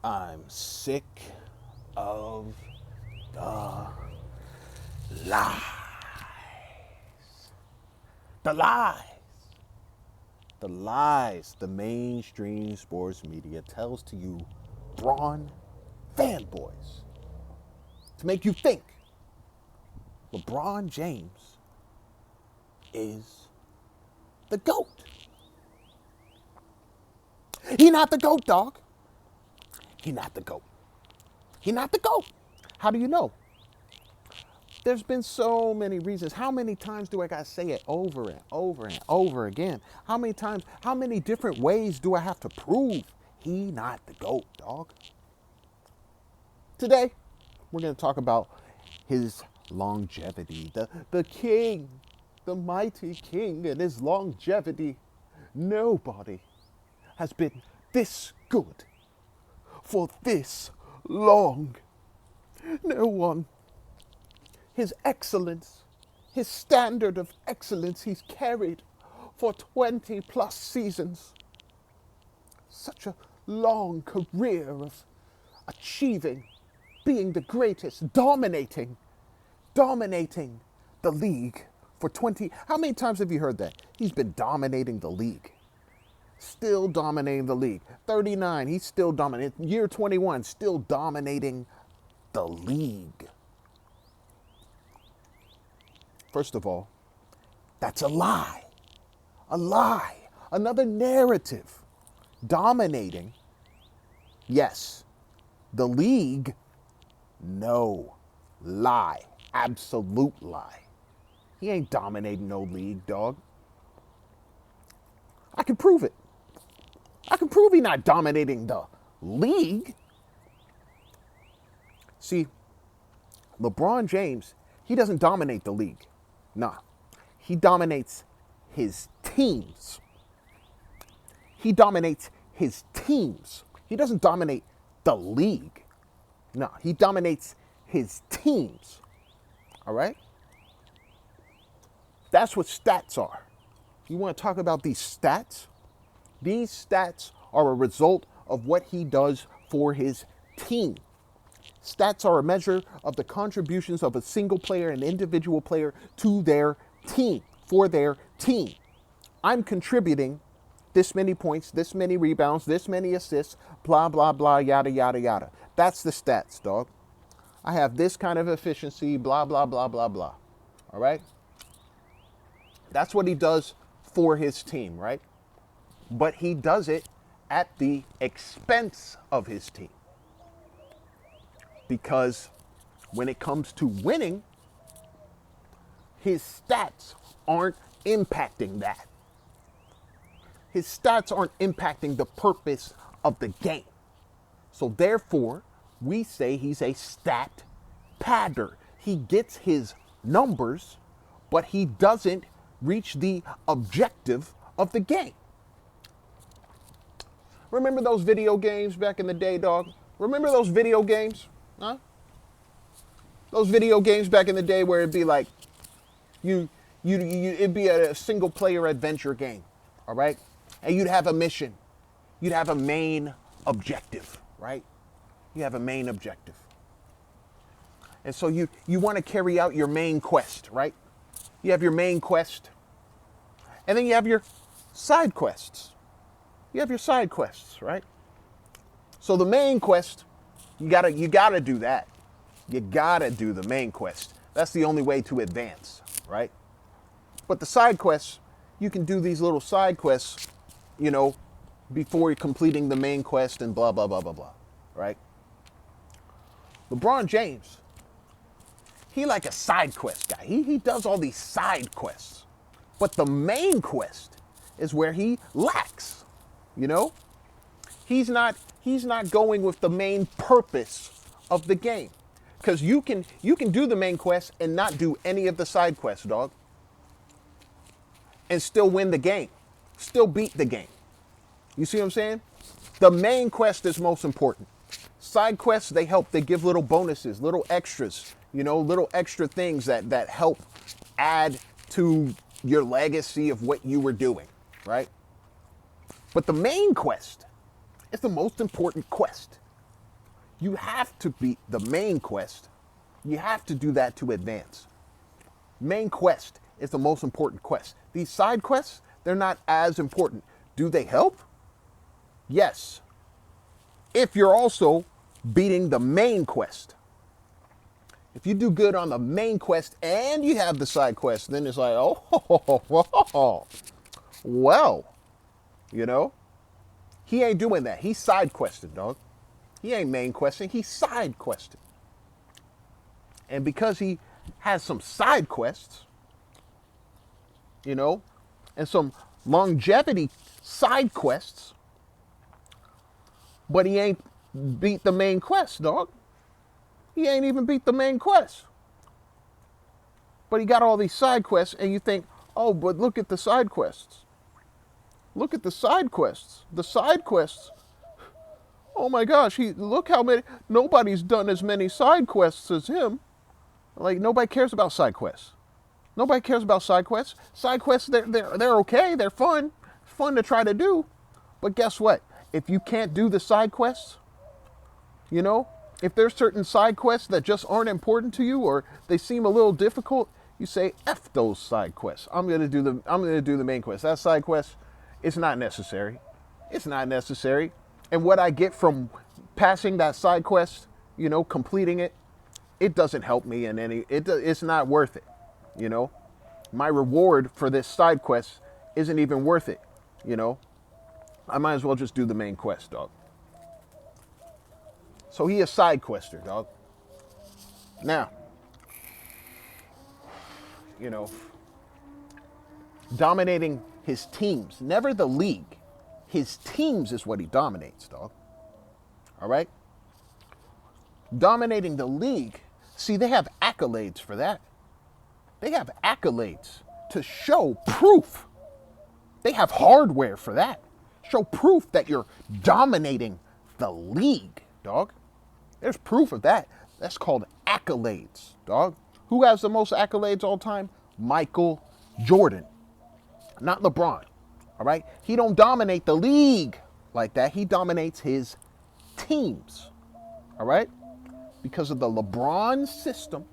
I'm sick of the lies. The lies. The lies the mainstream sports media tells to you, Braun fanboys, to make you think LeBron James is the GOAT. He not the GOAT, dog. He not the GOAT. He not the GOAT. How do you know? There's been so many reasons. How many times do I gotta say it over and over and over again? How many times, how many different ways do I have to prove he not the GOAT, dog? Today, we're gonna talk about his longevity, the king, the mighty king, and his longevity. Nobody has been this good for this long. No one. His excellence, his standard of excellence he's carried for 20 plus seasons. Such a long career of achieving, being the greatest, dominating the league for 20. How many times have you heard that? He's been dominating the league. Still dominating the league. 39, he's still dominating. Year 21, still dominating the league. First of all, that's a lie. A lie. Another narrative. Dominating. Yes. The league. No. Lie. Absolute lie. He ain't dominating no league, dog. I can prove it. I can prove he's not dominating the league. See, LeBron James, he doesn't dominate the league. Nah. He dominates his teams. He dominates his teams. He doesn't dominate the league. No, he dominates his teams. All right? That's what stats are. You want to talk about these stats? These stats are a result of what he does for his team. Stats are a measure of the contributions of a single player, an individual player, to their team, for their team. I'm contributing this many points, this many rebounds, this many assists, blah, blah, blah, yada, yada, yada. That's the stats, dog. I have this kind of efficiency, blah, blah, blah, blah, blah. All right? That's what he does for his team, right? But he does it at the expense of his team. Because when it comes to winning, his stats aren't impacting that. His stats aren't impacting the purpose of the game. So therefore, we say he's a stat padder. He gets his numbers, but he doesn't reach the objective of the game. Remember those video games back in the day, dog? Remember those video games? Huh? Those video games back in the day where it'd be like, it'd be a single player adventure game, all right? And you'd have a mission. You'd have a main objective, right? You have a main objective. And so you want to carry out your main quest, right? You have your main quest. And then you have your side quests. You have your side quests, right? So the main quest, you gotta do that. You gotta do the main quest. That's the only way to advance, right? But the side quests, you can do these little side quests, before you're completing the main quest and blah, blah, blah, blah, blah, right? LeBron James, he like a side quest guy. He does all these side quests. But the main quest is where he lacks, He's not going with the main purpose of the game. Because you can do the main quest and not do any of the side quests, dog. And still win the game. Still beat the game. You see what I'm saying? The main quest is most important. Side quests, they help. They give little bonuses, little extras, little extra things that help add to your legacy of what you were doing, right? But the main quest is the most important quest. You have to beat the main quest. You have to do that to advance. Main quest is the most important quest. These side quests, they're not as important. Do they help? Yes. If you're also beating the main quest. If you do good on the main quest and you have the side quest, then it's like, oh, well, you know, he ain't doing that. He's side questing, dog. He ain't main questing, he's side questing. And because he has some side quests, you know, and some longevity side quests, but he ain't beat the main quest, dog. He ain't even beat the main quest. But he got all these side quests, and you think, oh, but look at the side quests. Look at the side quests. The side quests. Oh my gosh, look how many, nobody's done as many side quests as him. Like, nobody cares about side quests. Nobody cares about side quests. Side quests, they're okay, they're fun. It's fun to try to do. But guess what? If you can't do the side quests, you know, if there's certain side quests that just aren't important to you or they seem a little difficult, you say, F those side quests. I'm gonna do the main quest. That side quest, it's not necessary. It's not necessary. And what I get from passing that side quest, you know, completing it, it doesn't help me in any, it's not worth it, you know. My reward for this side quest isn't even worth it, you know. I might as well just do the main quest, dog. So he a side quester, dog. Now, you know, dominating his teams, never the league. His teams is what he dominates, dog. All right? Dominating the league, see, they have accolades for that. They have accolades to show proof. They have hardware for that. Show proof that you're dominating the league, dog. There's proof of that. That's called accolades, dog. Who has the most accolades all time? Michael Jordan, not LeBron. All right? He don't dominate the league like that. He dominates his teams. All right? Because of the LeBron system,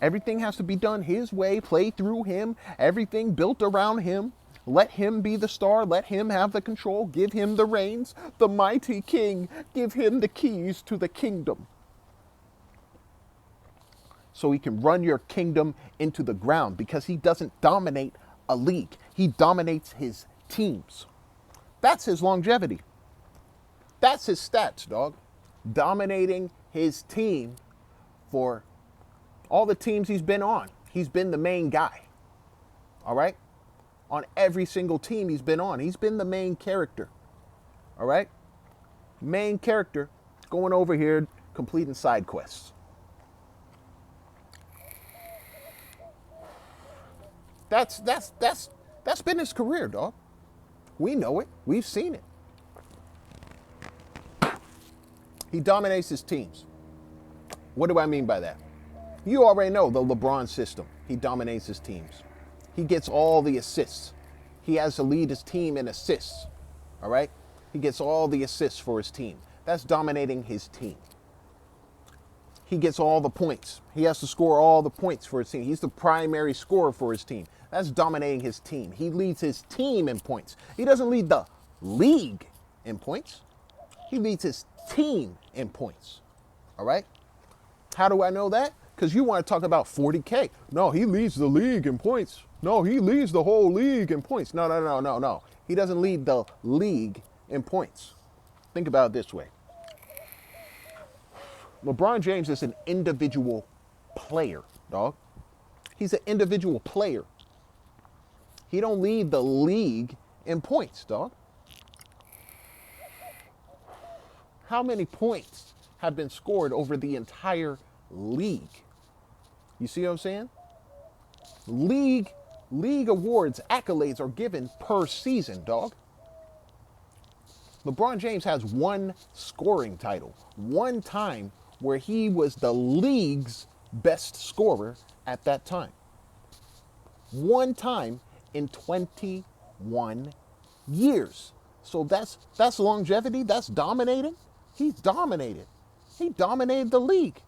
everything has to be done his way, play through him, everything built around him. Let him be the star. Let him have the control. Give him the reins. The mighty king. Give him the keys to the kingdom. So he can run your kingdom into the ground because he doesn't dominate a league. He dominates his teams. That's his longevity. That's his stats, dog. Dominating his team for all the teams he's been on. He's been the main guy. All right? On every single team he's been on. He's been the main character. All right? Main character going over here completing side quests. That's been his career, dog. We know it. We've seen it. He dominates his teams. What do I mean by that? You already know the LeBron system. He dominates his teams. He gets all the assists. He has to lead his team in assists. All right? He gets all the assists for his team. That's dominating his team. He gets all the points. He has to score all the points for his team. He's the primary scorer for his team. That's dominating his team. He leads his team in points. He doesn't lead the league in points. He leads his team in points. All right? How do I know that? Because you want to talk about 40K. No, he leads the league in points. No, he leads the whole league in points. No. He doesn't lead the league in points. Think about it this way. LeBron James is an individual player, dog. He's an individual player. He don't lead the league in points, dog. How many points have been scored over the entire league? You see what I'm saying? League awards, accolades are given per season, dog. LeBron James has one scoring title, one time where he was the league's best scorer at that time. One time in 21 years. So that's longevity, that's dominating. He's dominated. He dominated the league.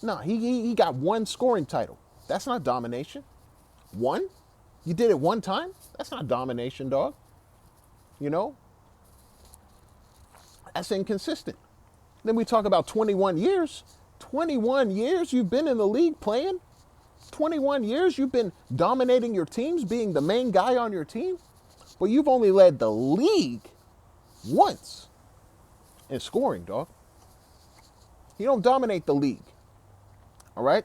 No, he got one scoring title. That's not domination. One? You did it one time? That's not domination, dog. You know? That's inconsistent. Then we talk about 21 years. 21 years you've been in the league playing? 21 years you've been dominating your teams, being the main guy on your team? But you've only led the league once in scoring, dog. You don't dominate the league. All right?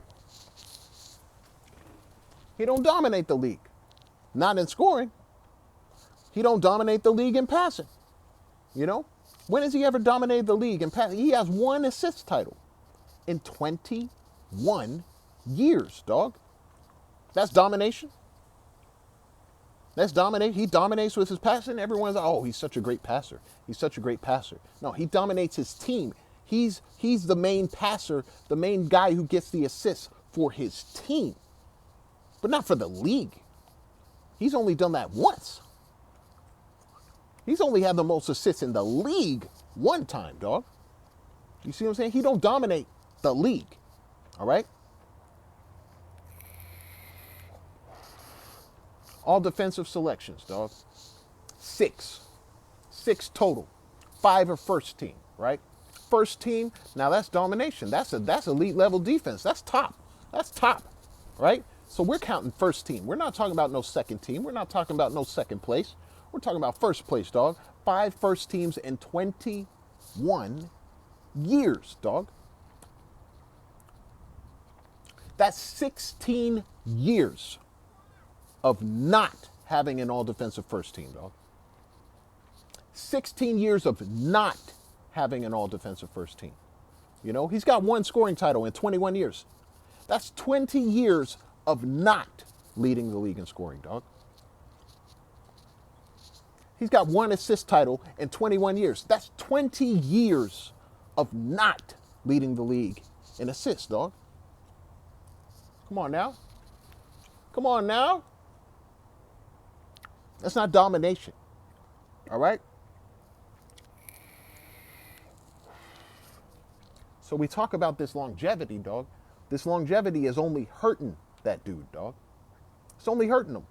He don't dominate the league. Not in scoring. He don't dominate the league in passing. You know? When has he ever dominated the league in passing? He has one assist title in 21 years, dog. That's domination. That's dominate. He dominates with his passing. Everyone's like, oh, he's such a great passer. He's such a great passer. No, he dominates his team. He's the main passer, the main guy who gets the assists for his team, but not for the league. He's only done that once. He's only had the most assists in the league one time, dog. You see what I'm saying? He don't dominate the league. All right? All defensive selections, dog. 6. 6 total. 5 are first team, right? First team, now that's domination. That's elite level defense. That's top. That's top, right? So we're counting first team. We're not talking about no second team. We're not talking about no second place. We're talking about first place, dog. 5 first teams in 21 years, dog. That's 16 years of not having an all-defensive first team, dog. 16 years of not having an all-defensive first team. You know, he's got one scoring title in 21 years. That's 20 years of not leading the league in scoring, dog. He's got one assist title in 21 years. That's 20 years of not leading the league in assists, dog. Come on now. Come on now. That's not domination. All right? So we talk about this longevity, dog. This longevity is only hurting that dude, dog. It's only hurting him.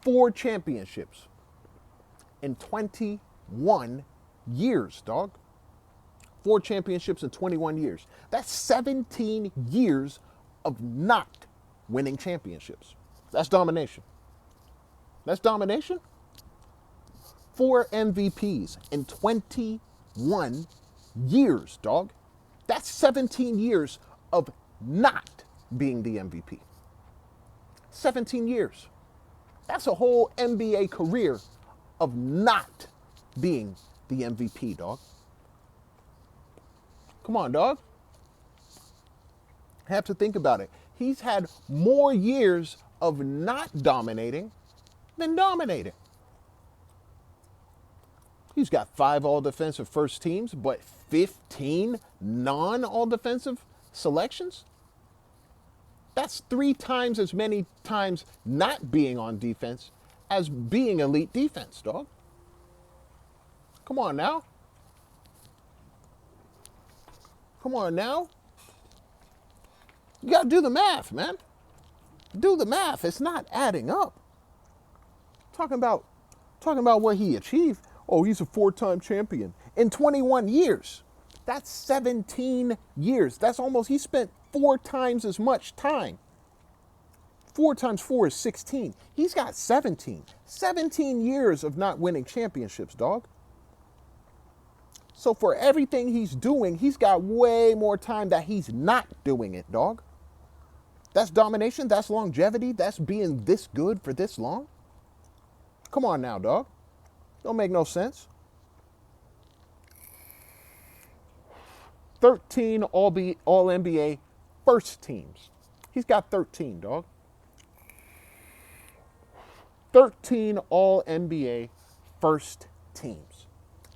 4 championships in 21 years, dog. 4 championships in 21 years. That's 17 years of not winning championships. That's domination. That's domination. 4 MVPs in 21 years, dog. That's 17 years of not being the MVP. 17 years. That's a whole NBA career of not being the MVP, dog. Come on, dog. I have to think about it. He's had more years of not dominating than dominating. He's got 5 all-defensive first teams, but 15 non-all-defensive selections. That's 3 times as many times not being on defense as being elite defense, dog. Come on now. Come on now. You got to do the math, man. Do the math. It's not adding up. Talking about what he achieved. Oh, he's a 4-time champion in 21 years. That's 17 years. That's almost, he spent 4 times as much time. 4 times 4 is 16. He's got 17. 17 years of not winning championships, dog. So for everything he's doing, he's got way more time that he's not doing it, dog. That's domination. That's longevity. That's being this good for this long. Come on now, dog. Don't make no sense. 13 all-NBA first teams. He's got 13, dog. 13 all-NBA first teams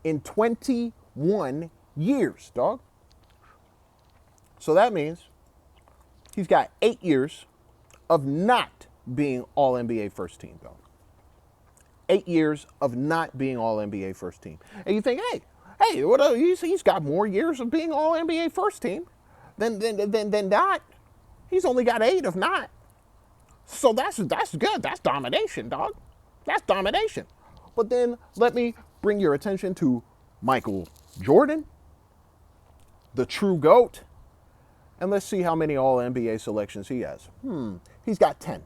in 21 years, dog. So that means he's got 8 years of not being all-NBA first team, dog. 8 years of not being all-NBA first team. And you think, hey, Hey, he's got more years of being all NBA first team than not. He's only got 8 of not. So that's good. That's domination, dog. That's domination. But then let me bring your attention to Michael Jordan, the true GOAT, and let's see how many all NBA selections he has. He's got 10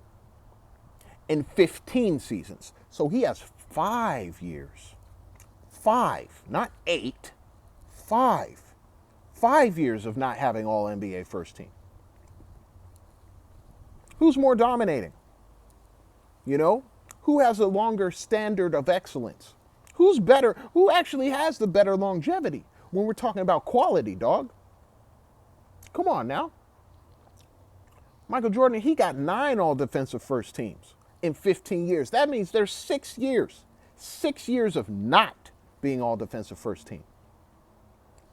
in 15 seasons. So he has 5 years. 5, not 8. 5. 5 years of not having all NBA first team. Who's more dominating? You know? Who has a longer standard of excellence? Who's better? Who actually has the better longevity when we're talking about quality, dog? Come on now. Michael Jordan, he got 9 all defensive first teams in 15 years. That means there's 6 years. 6 years of not being all defensive first team.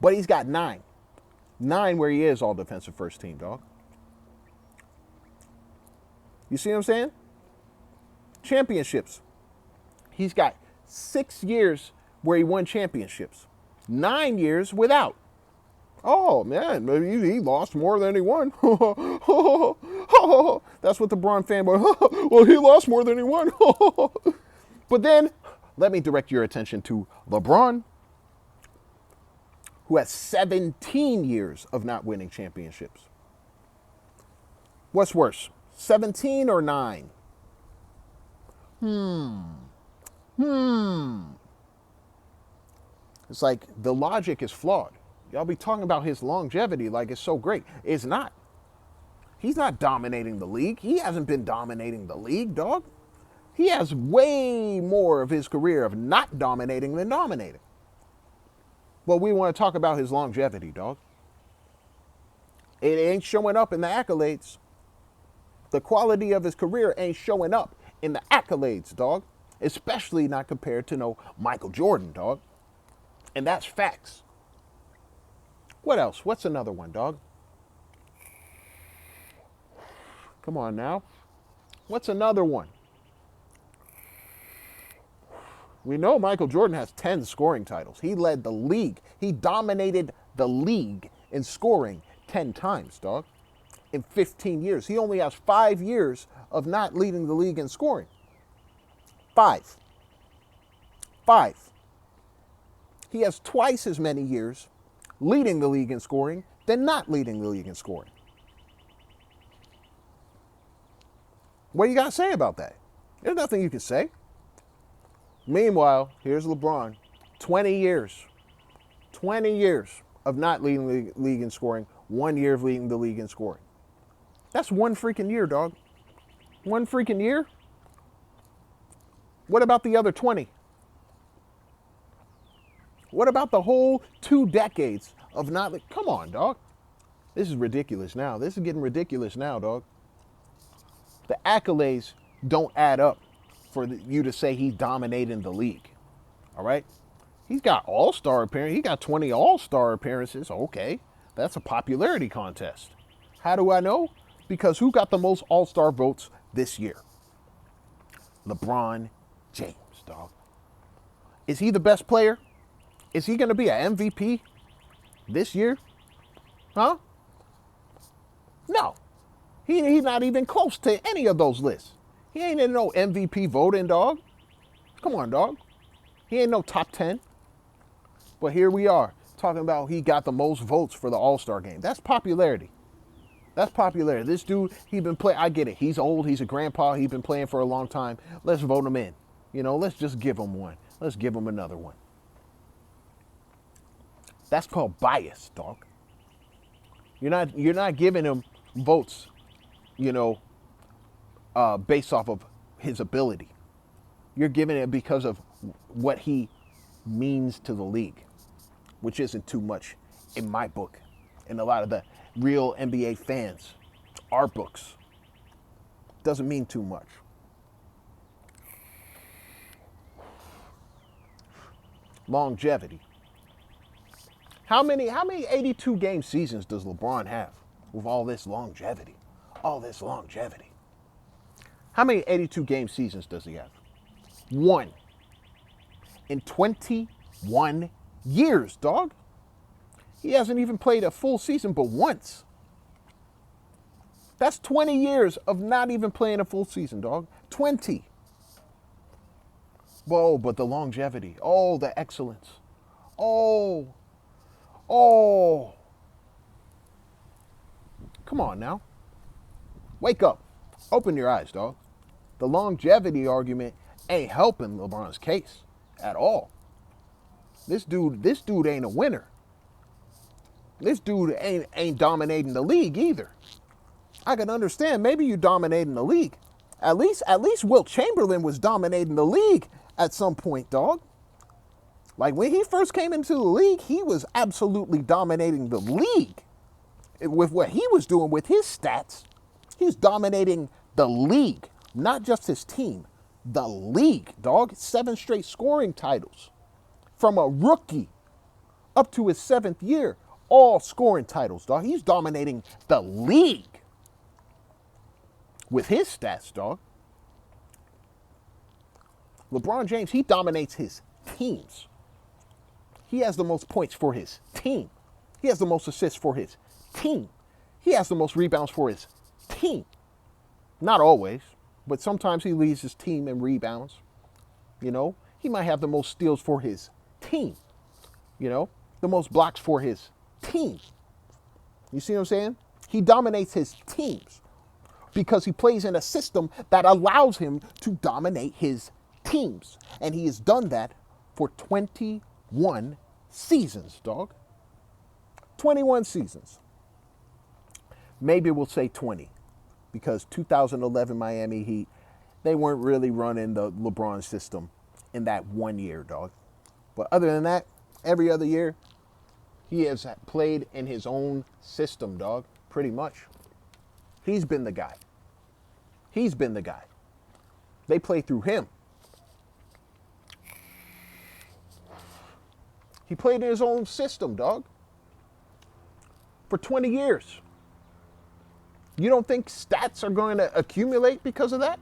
But he's got 9. 9 where he is all defensive first team, dog. You see what I'm saying? Championships. He's got 6 years where he won championships. 9 years without. Oh, man, he lost more than he won. That's what the LeBron fanboy, well, he lost more than he won. But then, let me direct your attention to LeBron, who has 17 years of not winning championships. What's worse, 17 or 9? It's like the logic is flawed. Y'all be talking about his longevity like it's so great. It's not. He's not dominating the league. He hasn't been dominating the league, dog. He has way more of his career of not dominating than dominating. But we want to talk about his longevity, dog. It ain't showing up in the accolades. The quality of his career ain't showing up in the accolades, dog. Especially not compared to no Michael Jordan, dog. And that's facts. What else? What's another one, dog? Come on now. What's another one? We know Michael Jordan has 10 scoring titles. He led the league. He dominated the league in scoring 10 times, dog. In 15 years. He only has 5 years of not leading the league in scoring. 5. He has twice as many years leading the league in scoring than not leading the league in scoring. What do you got to say about that? There's nothing you can say. Meanwhile, here's LeBron. 20 years. 20 years of not leading the league in scoring. 1 year of leading the league in scoring. That's 1 freaking year, dog. 1 freaking year? What about the other 20? What about the whole 2 decades of not... Come on, dog. This is ridiculous now. This is getting ridiculous now, dog. The accolades don't add up for you to say he's dominating the league. All right? He's got all-star appearances. He got 20 all-star appearances. Okay. That's a popularity contest. How do I know? Because who got the most all-star votes this year? LeBron James, dog. Is he the best player? Is he going to be an MVP this year? Huh? No. He's not even close to any of those lists. He ain't in no MVP voting, dog. Come on, dog. He ain't no top 10. But here we are, talking about he got the most votes for the All-Star game. That's popularity. That's popularity. This dude, he been playing. I get it. He's old. He's a grandpa. He's been playing for a long time. Let's vote him in. You know, let's just give him one. Let's give him another one. That's called bias, dog. You're not giving him votes, you know, based off of his ability. You're giving it because of what he means to the league, which isn't too much in my book. And a lot of the real NBA fans, our books, doesn't mean too much. Longevity. How many 82 game seasons does LeBron have with all this longevity? All this longevity. How many 82 game seasons does he have? 1. In 21 years, dog. He hasn't even played a full season but once. That's 20 years of not even playing a full season, dog. 20. Whoa, but the longevity. Oh, the excellence. Oh. Oh. Come on now. Wake up. Open your eyes, dog. The longevity argument ain't helping LeBron's case at all. This dude ain't a winner. This dude ain't dominating the league either. I can understand maybe you dominating the league. At least Wilt Chamberlain was dominating the league at some point, dog. Like when he first came into the league, he was absolutely dominating the league. With what he was doing with his stats, he's dominating the league, not just his team. The league, dog. 7 straight scoring titles. From a rookie up to his 7th year, all scoring titles, dog. He's dominating the league with his stats, dog. LeBron James, he dominates his teams. He has the most points for his team. He has the most assists for his team. He has the most rebounds for his team. Not always, but sometimes he leads his team in rebounds. You know, he might have the most steals for his team. You know, the most blocks for his team. You see what I'm saying? He dominates his teams because he plays in a system that allows him to dominate his teams. And he has done that for 21 seasons, dog. 21 seasons. Maybe we'll say 20 because 2011 Miami Heat, they weren't really running the LeBron system in that 1 year, dog. But other than that, every other year, he has played in his own system, dog, pretty much. He's been the guy. He's been the guy. They play through him. He played in his own system, dog, for 20 years. You don't think stats are going to accumulate because of that?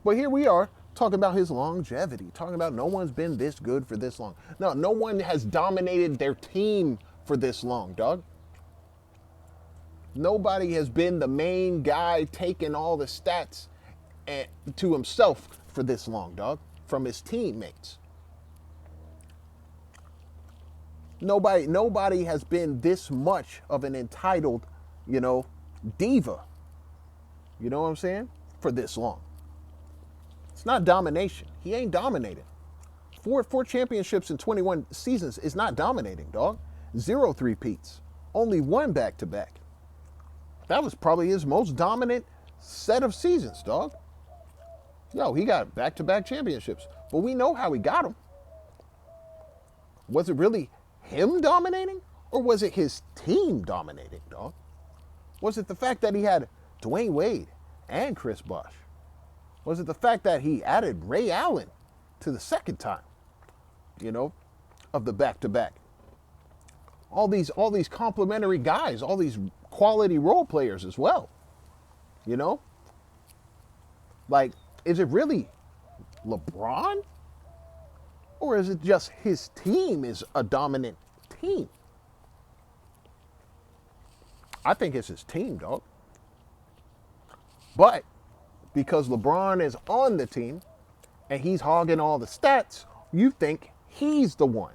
But here we are talking about his longevity, talking about no one's been this good for this long. No one has dominated their team for this long, dog. Nobody has been the main guy taking all the stats to himself for this long, dog, from his teammates. Nobody has been this much of an entitled, diva. You know what I'm saying? For this long. It's not domination. He ain't dominating. Four championships in 21 seasons is not dominating, dog. 0 three-peats. Only 1 back-to-back. That was probably his most dominant set of seasons, dog. Yo, he got back-to-back championships. But we know how he got them. Was it really him dominating? Or was it his team dominating, dog? Was it the fact that he had Dwayne Wade and Chris Bosh? Was it the fact that he added Ray Allen to the second time, of the back-to-back? All these complimentary guys, all these quality role players as well. Like, is it really LeBron? Or is it just his team is a dominant team? I think it's his team, dog. But because LeBron is on the team and he's hogging all the stats, you think he's the one.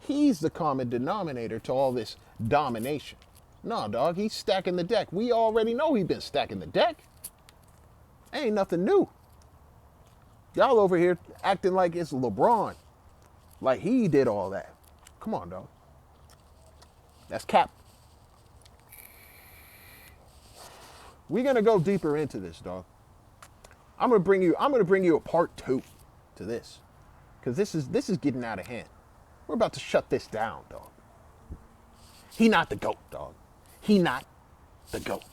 He's the common denominator to all this domination. No, dog, he's stacking the deck. We already know he's been stacking the deck. Ain't nothing new. Y'all over here acting like it's LeBron. Like he did all that. Come on, dog. That's cap. We're gonna go deeper into this, dog. I'm gonna bring you a part 2 to this. Because this is getting out of hand. We're about to shut this down, dog. He not the GOAT, dog. He not the GOAT.